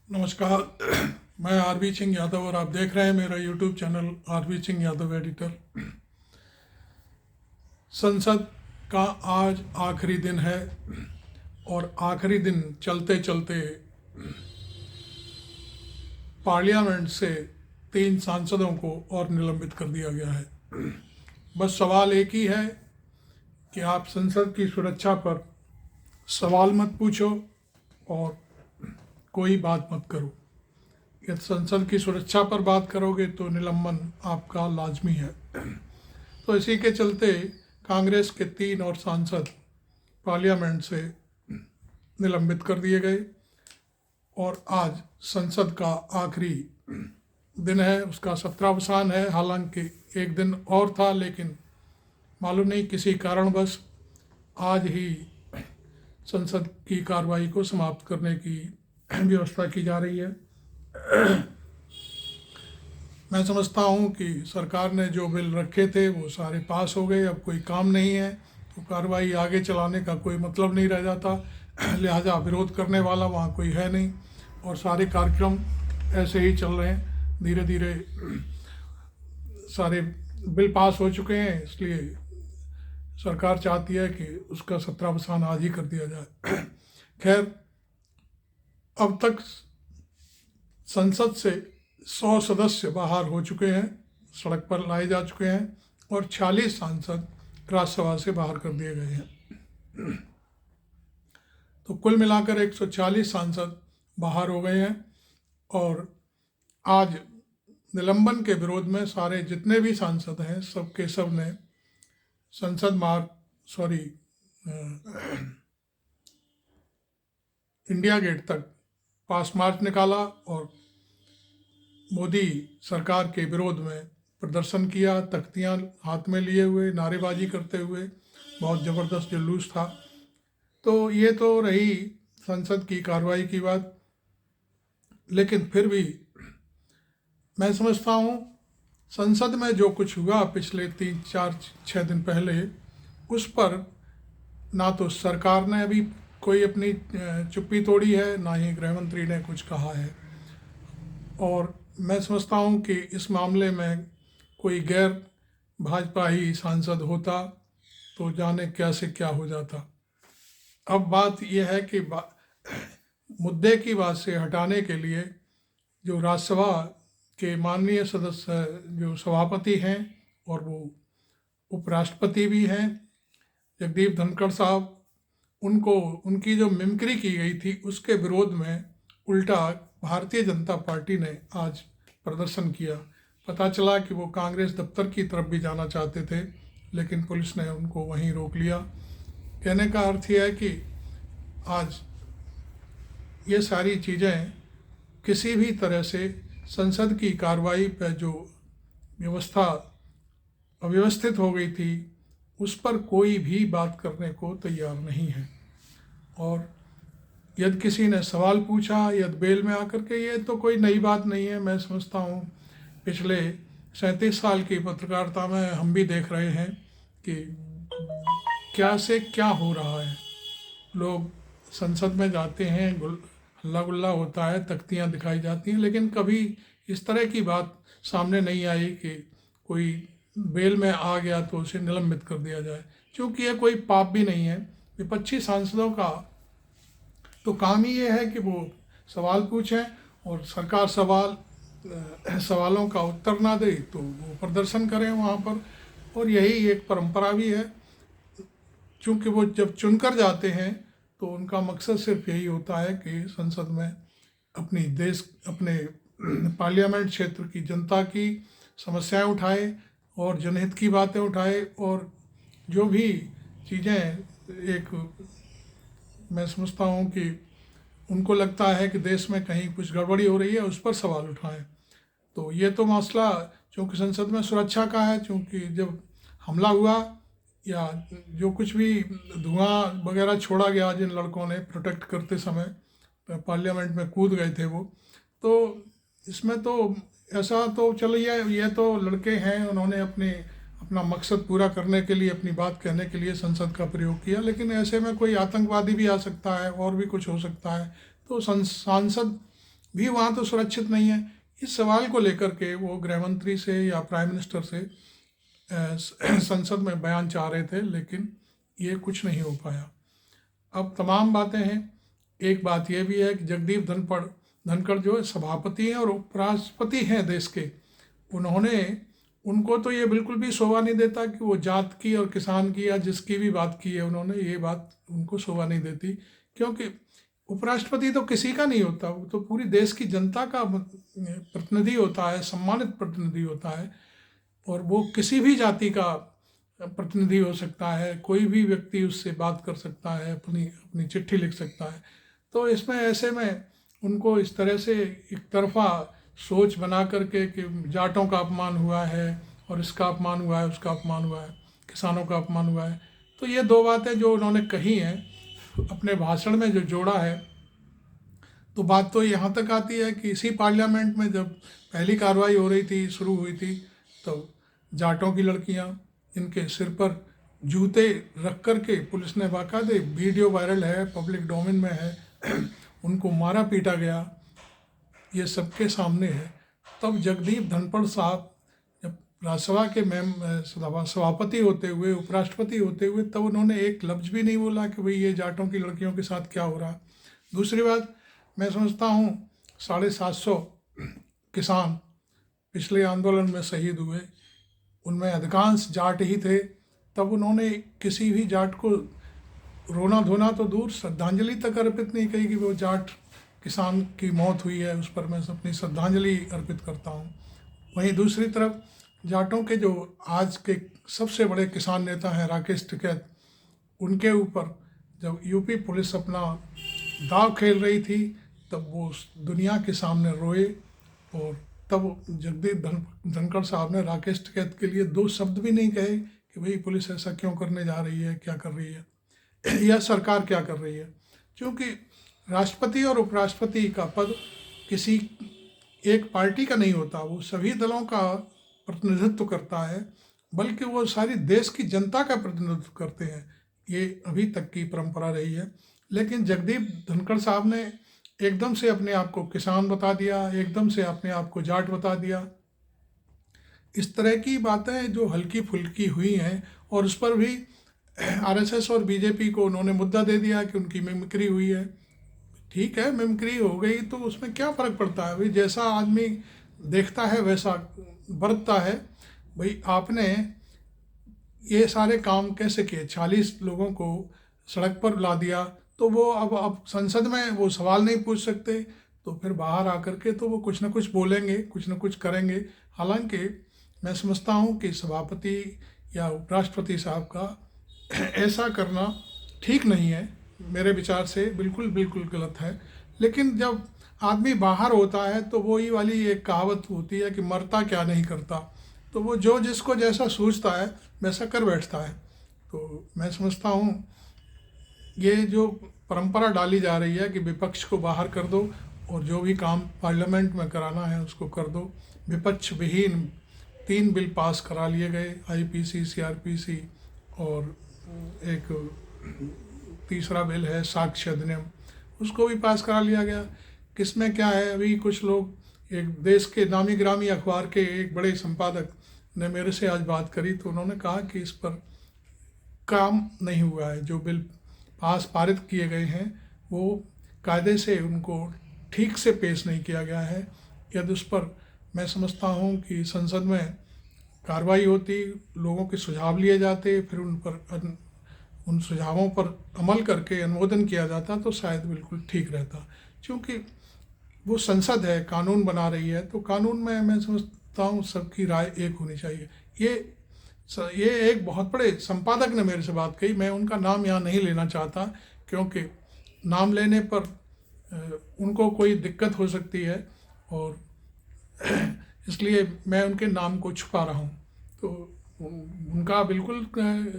नमस्कार। मैं आरबी सिंह यादव और आप देख रहे हैं मेरा YouTube channel R B Singh Yadav editor. संसद का आज आखिरी दिन है और आखिरी दिन चलते चलते पार्लियामेंट से 3 सांसदों को और निलंबित कर दिया गया है। बस सवाल एक ही है कि आप संसद की सुरक्षा पर सवाल मत पूछो और कोई बात मत करो। यदि संसद की सुरक्षा पर बात करोगे तो निलंबन आपका लाजमी है। तो इसी के चलते कांग्रेस के 3 और सांसद पार्लियामेंट से निलंबित कर दिए गए और आज संसद का आखिरी दिन है, उसका सत्रावसान है। हालांकि एक दिन और था, लेकिन मालूम नहीं किसी कारणवश आज ही संसद की कार्रवाई को समाप्त करने की व्यवस्था की जा रही है। मैं समझता हूँ कि सरकार ने जो बिल रखे थे वो सारे पास हो गए। अब कोई काम नहीं है तो कार्रवाई आगे चलाने का कोई मतलब नहीं रह जाता। लिहाजा विरोध करने वाला वहाँ कोई है नहीं और सारे कार्यक्रम ऐसे ही चल रहे हैं। धीरे धीरे सारे बिल पास हो चुके हैं, इसलिए सरकार चाहती है कि उसका सत्रावसान आज ही कर दिया जाए। खैर, अब तक संसद से 100 सदस्य बाहर हो चुके हैं, सड़क पर लाए जा चुके हैं और 46 सांसद राज्यसभा से बाहर कर दिए गए हैं। तो कुल मिलाकर 140 सांसद बाहर हो गए हैं और आज निलंबन के विरोध में सारे जितने भी सांसद हैं सब के सब ने इंडिया गेट तक पास मार्च निकाला और मोदी सरकार के विरोध में प्रदर्शन किया। तख्तियां हाथ में लिए हुए नारेबाजी करते हुए बहुत ज़बरदस्त जुलूस था। तो ये तो रही संसद की कार्रवाई की बात, लेकिन फिर भी मैं समझता हूँ संसद में जो कुछ हुआ पिछले 3, 4, 6 दिन पहले, उस पर ना तो सरकार ने अभी कोई अपनी चुप्पी तोड़ी है, ना ही गृह मंत्री ने कुछ कहा है। और मैं समझता हूँ कि इस मामले में कोई गैर भाजपा ही सांसद होता तो जाने कैसे क्या हो जाता। अब बात यह है कि मुद्दे की बात से हटाने के लिए जो राज्यसभा के माननीय सदस्य जो सभापति हैं और वो उपराष्ट्रपति भी हैं, जगदीप धनखड़ साहब, उनकी जो मिमिक्री की गई थी उसके विरोध में उल्टा भारतीय जनता पार्टी ने आज प्रदर्शन किया। पता चला कि वो कांग्रेस दफ्तर की तरफ भी जाना चाहते थे, लेकिन पुलिस ने उनको वहीं रोक लिया। कहने का अर्थ यह है कि आज ये सारी चीज़ें किसी भी तरह से संसद की कार्रवाई पर जो व्यवस्था अव्यवस्थित हो गई थी उस पर कोई भी बात करने को तैयार नहीं है। और यदि किसी ने सवाल पूछा यदि बेल में आकर के, ये तो कोई नई बात नहीं है। मैं समझता हूँ पिछले 37 साल की पत्रकारिता में हम भी देख रहे हैं कि क्या से क्या हो रहा है। लोग संसद में जाते हैं, हल्ला गुल्ला होता है, तख्तियाँ दिखाई जाती हैं, लेकिन कभी इस तरह की बात सामने नहीं आई कि कोई बेल में आ गया तो उसे निलंबित कर दिया जाए। क्योंकि यह कोई पाप भी नहीं है। विपक्षी सांसदों का तो काम ही ये है कि वो सवाल पूछें और सरकार सवालों का उत्तर ना दे तो वो प्रदर्शन करें वहाँ पर। और यही एक परंपरा भी है, क्योंकि वो जब चुनकर जाते हैं तो उनका मकसद सिर्फ यही होता है कि संसद में अपने पार्लियामेंट क्षेत्र की जनता की समस्याएं उठाए और जनहित की बातें उठाए और जो भी चीज़ें मैं समझता हूँ कि उनको लगता है कि देश में कहीं कुछ गड़बड़ी हो रही है उस पर सवाल उठाएं। तो ये तो मसला चूँकि संसद में सुरक्षा का है, चूँकि जब हमला हुआ या जो कुछ भी धुआं वगैरह छोड़ा गया जिन लड़कों ने प्रोटेक्ट करते समय पार्लियामेंट में कूद गए थे वो, तो इसमें तो ऐसा तो चलिए, ये तो लड़के हैं, उन्होंने अपना मकसद पूरा करने के लिए, अपनी बात कहने के लिए संसद का प्रयोग किया। लेकिन ऐसे में कोई आतंकवादी भी आ सकता है और भी कुछ हो सकता है। तो सांसद भी वहाँ तो सुरक्षित नहीं है। इस सवाल को लेकर के वो गृह मंत्री से या प्राइम मिनिस्टर से संसद में बयान चाह रहे थे, लेकिन ये कुछ नहीं हो पाया। अब तमाम बातें हैं। एक बात यह भी है कि जगदीप धनखड़ जो है सभापति हैं और उपराष्ट्रपति हैं देश के, उनको तो ये बिल्कुल भी शोभा नहीं देता कि वो जात की और किसान की या जिसकी भी बात की है उन्होंने, ये बात उनको शोभा नहीं देती, क्योंकि उपराष्ट्रपति तो किसी का नहीं होता, वो तो पूरी देश की जनता का प्रतिनिधि होता है, सम्मानित प्रतिनिधि होता है, और वो किसी भी जाति का प्रतिनिधि हो सकता है। कोई भी व्यक्ति उससे बात कर सकता है, अपनी चिट्ठी लिख सकता है। तो इसमें ऐसे में उनको इस तरह से एक तरफा सोच बना करके कि जाटों का अपमान हुआ है और इसका अपमान हुआ है, उसका अपमान हुआ है, किसानों का अपमान हुआ है, तो ये दो बातें जो उन्होंने कही हैं अपने भाषण में जो जोड़ा है, तो बात तो यहाँ तक आती है कि इसी पार्लियामेंट में जब पहली कार्रवाई हो रही थी, शुरू हुई थी, तो जाटों की लड़कियाँ इनके सिर पर जूते रख कर के पुलिस ने बाकायदे, वीडियो वायरल है, पब्लिक डोमेन में है, उनको मारा पीटा गया, ये सबके सामने है। तब जगदीप धनखड़ साहब जब राज्यसभा के सभापति होते हुए, उपराष्ट्रपति होते हुए, तब उन्होंने एक लफ्ज़ भी नहीं बोला कि भाई ये जाटों की लड़कियों के साथ क्या हो रहा। दूसरी बात, मैं समझता हूँ 750 किसान पिछले आंदोलन में शहीद हुए, उनमें अधिकांश जाट ही थे। तब उन्होंने किसी भी जाट को रोना धोना तो दूर, श्रद्धांजलि तक अर्पित नहीं की कि वो जाट किसान की मौत हुई है, उस पर मैं अपनी श्रद्धांजलि अर्पित करता हूँ। वहीं दूसरी तरफ जाटों के जो आज के सबसे बड़े किसान नेता हैं राकेश टिकैत, उनके ऊपर जब यूपी पुलिस अपना दाव खेल रही थी, तब वो दुनिया के सामने रोए, और तब जगदीप धनखड़ साहब ने राकेश टिकैत के लिए दो शब्द भी नहीं कहे कि भाई पुलिस ऐसा क्यों करने जा रही है, क्या कर रही है, या सरकार क्या कर रही है। क्योंकि राष्ट्रपति और उपराष्ट्रपति का पद किसी एक पार्टी का नहीं होता, वो सभी दलों का प्रतिनिधित्व करता है, बल्कि वो सारी देश की जनता का प्रतिनिधित्व करते हैं। ये अभी तक की परंपरा रही है। लेकिन जगदीप धनखड़ साहब ने एकदम से अपने आप को किसान बता दिया, एकदम से अपने आप को जाट बता दिया। इस तरह की बातें जो हल्की फुल्की हुई हैं, और उस पर भी आरएसएस और बीजेपी को उन्होंने मुद्दा दे दिया कि उनकी मिमिक्री हुई है। ठीक है, मिमिक्री हो गई तो उसमें क्या फ़र्क पड़ता है भाई, जैसा आदमी देखता है वैसा बरतता है। भाई आपने ये सारे काम कैसे किए, 40 लोगों को सड़क पर ला दिया, तो वो अब संसद में वो सवाल नहीं पूछ सकते, तो फिर बाहर आकर के तो वो कुछ ना कुछ बोलेंगे, कुछ ना कुछ करेंगे। हालांकि मैं समझता हूँ कि सभापति या उपराष्ट्रपति साहब का ऐसा करना ठीक नहीं है, मेरे विचार से बिल्कुल गलत है। लेकिन जब आदमी बाहर होता है तो वही वाली एक कहावत होती है कि मरता क्या नहीं करता, तो वो जो जिसको जैसा सूझता है वैसा कर बैठता है। तो मैं समझता हूँ ये जो परंपरा डाली जा रही है कि विपक्ष को बाहर कर दो और जो भी काम पार्लियामेंट में कराना है उसको कर दो, विपक्ष विहीन 3 बिल पास करा लिए गए, आईपीसी, सीआरपीसी, और एक तीसरा बिल है साक्ष्य अधिनियम, उसको भी पास करा लिया गया। किसमें क्या है, अभी कुछ लोग, एक देश के नामी ग्रामी अखबार के एक बड़े संपादक ने मेरे से आज बात करी, तो उन्होंने कहा कि इस पर काम नहीं हुआ है, जो बिल पारित किए गए हैं वो कायदे से उनको ठीक से पेश नहीं किया गया है। यदि उस पर मैं समझता हूँ कि संसद में कार्रवाई होती, लोगों के सुझाव लिए जाते, फिर उन सुझावों पर अमल करके अनुमोदन किया जाता, तो शायद बिल्कुल ठीक रहता। क्योंकि वो संसद है, कानून बना रही है, तो कानून में मैं समझता हूँ सबकी राय एक होनी चाहिए। ये एक बहुत बड़े संपादक ने मेरे से बात कही, मैं उनका नाम यहाँ नहीं लेना चाहता क्योंकि नाम लेने पर उनको कोई दिक्कत हो सकती है, और इसलिए मैं उनके नाम को छुपा रहा हूँ। तो उनका बिल्कुल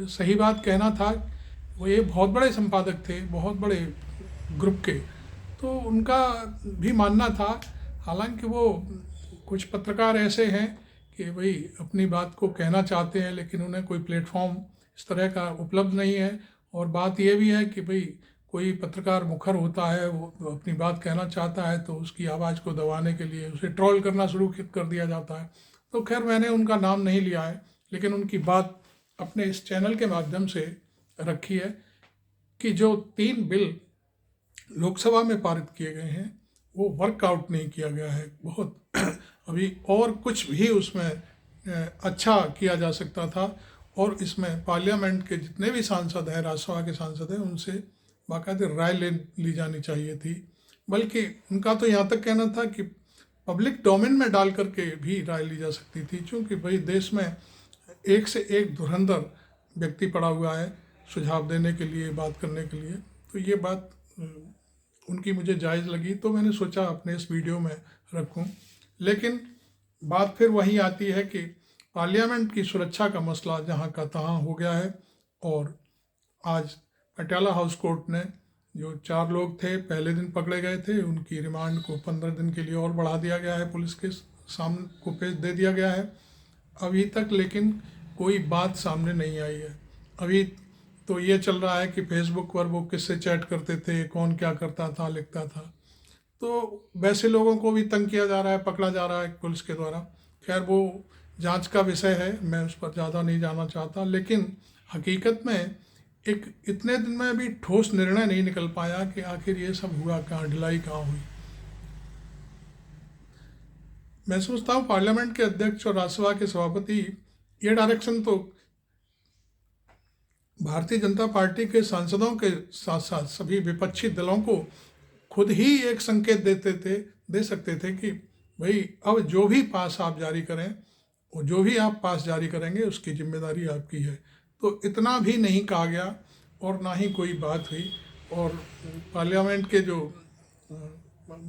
सही बात कहना था, वो ये बहुत बड़े संपादक थे, बहुत बड़े ग्रुप के, तो उनका भी मानना था। हालांकि वो कुछ पत्रकार ऐसे हैं कि भाई अपनी बात को कहना चाहते हैं, लेकिन उन्हें कोई प्लेटफॉर्म इस तरह का उपलब्ध नहीं है। और बात ये भी है कि भाई कोई पत्रकार मुखर होता है, वो अपनी बात कहना चाहता है तो उसकी आवाज़ को दबाने के लिए उसे ट्रोल करना शुरू कर दिया जाता है। तो खैर मैंने उनका नाम नहीं लिया है, लेकिन उनकी बात अपने इस चैनल के माध्यम से रखी है कि जो 3 बिल लोकसभा में पारित किए गए हैं वो वर्कआउट नहीं किया गया है बहुत अभी और कुछ भी उसमें अच्छा किया जा सकता था, और इसमें पार्लियामेंट के जितने भी सांसद हैं, राज्यसभा के सांसद हैं, उनसे बाकायदे राय ली जानी चाहिए थी। बल्कि उनका तो यहाँ तक कहना था कि पब्लिक डोमेन में डाल करके भी राय ली जा सकती थी, क्योंकि भाई देश में एक से एक धुरंधर व्यक्ति पड़ा हुआ है सुझाव देने के लिए, बात करने के लिए। तो ये बात उनकी मुझे जायज़ लगी, तो मैंने सोचा अपने इस वीडियो में रखूं। लेकिन बात फिर वही आती है कि पार्लियामेंट की सुरक्षा का मसला जहां का तहां हो गया है, और आज पटियाला हाउस कोर्ट ने जो 4 लोग थे पहले दिन पकड़े गए थे, उनकी रिमांड को 15 दिन के लिए और बढ़ा दिया गया है, पुलिस के सामने को पेश दे दिया गया है। अभी तक लेकिन कोई बात सामने नहीं आई है। अभी तो ये चल रहा है कि फेसबुक पर वो किससे चैट करते थे, कौन क्या करता था, लिखता था, तो वैसे लोगों को भी तंग किया जा रहा है, पकड़ा जा रहा है पुलिस के द्वारा। खैर वो जांच का विषय है, मैं उस पर ज़्यादा नहीं जाना चाहता, लेकिन हकीकत में एक इतने दिन में भी ठोस निर्णय नहीं निकल पाया कि आखिर ये सब हुआ कहाँ, ढिलाई कहाँ हुई। मैं सोचता हूँ पार्लियामेंट के अध्यक्ष और राज्यसभा के सभापति ये डायरेक्शन तो भारतीय जनता पार्टी के सांसदों के साथ साथ सभी विपक्षी दलों को खुद ही एक संकेत दे सकते थे कि भाई अब जो भी पास आप जारी करें, और जो भी आप पास जारी करेंगे उसकी जिम्मेदारी आपकी है। तो इतना भी नहीं कहा गया और ना ही कोई बात हुई। और पार्लियामेंट के जो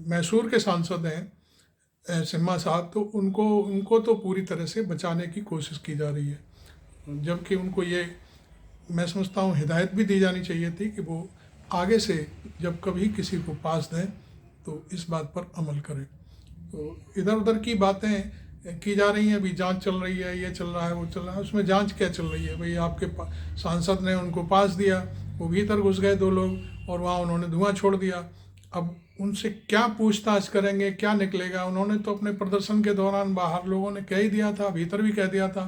मैसूर के सांसद हैं सिम्हा साहब, तो उनको तो पूरी तरह से बचाने की कोशिश की जा रही है, जबकि उनको ये मैं समझता हूँ हिदायत भी दी जानी चाहिए थी कि वो आगे से जब कभी किसी को पास दें तो इस बात पर अमल करें। तो इधर उधर की बातें की जा रही हैं, अभी जांच चल रही है, ये चल रहा है, वो चल रहा है। उसमें जांच क्या चल रही है भाई? आपके सांसद ने उनको पास दिया, वो भीतर घुस गए 2 लोग और वहाँ उन्होंने धुआं छोड़ दिया। अब उनसे क्या पूछताछ करेंगे, क्या निकलेगा? उन्होंने तो अपने प्रदर्शन के दौरान बाहर लोगों ने कह ही दिया था, भीतर भी कह दिया था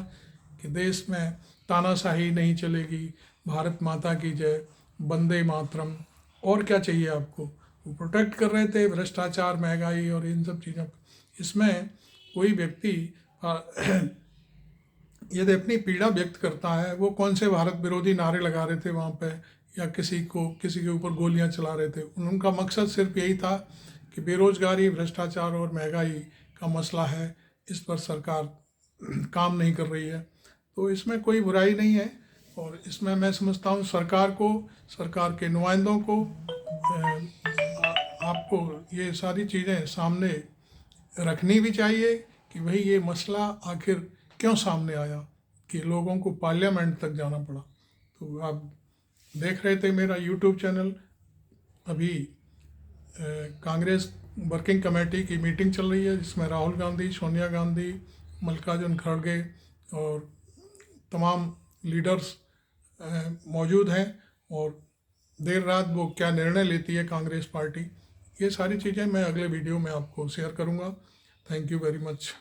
कि देश में तानाशाही नहीं चलेगी, भारत माता की जय, वंदे मातरम, और क्या चाहिए आपको? वो प्रोटेक्ट कर रहे थे भ्रष्टाचार, महंगाई और इन सब चीज़ों। इसमें कोई व्यक्ति यदि अपनी पीड़ा व्यक्त करता है, वो कौन से भारत विरोधी नारे लगा रहे थे वहाँ पे, या किसी के ऊपर गोलियां चला रहे थे? उनका मकसद सिर्फ यही था कि बेरोजगारी, भ्रष्टाचार और महंगाई का मसला है, इस पर सरकार काम नहीं कर रही है। तो इसमें कोई बुराई नहीं है, और इसमें मैं समझता हूँ सरकार के नुमाइंदों को आपको ये सारी चीज़ें सामने रखनी भी चाहिए कि भाई ये मसला आखिर क्यों सामने आया कि लोगों को पार्लियामेंट तक जाना पड़ा। तो आप देख रहे थे मेरा यूट्यूब चैनल। अभी कांग्रेस वर्किंग कमेटी की मीटिंग चल रही है, जिसमें राहुल गांधी, सोनिया गांधी, मल्लिकार्जुन खड़गे और तमाम लीडर्स मौजूद हैं, और देर रात वो क्या निर्णय लेती है कांग्रेस पार्टी, ये सारी चीज़ें मैं अगले वीडियो में आपको शेयर करूंगा। Thank you very much.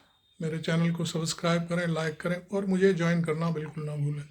मेरे चैनल को सब्सक्राइब करें, लाइक करें, और मुझे ज्वाइन करना बिल्कुल ना भूलें।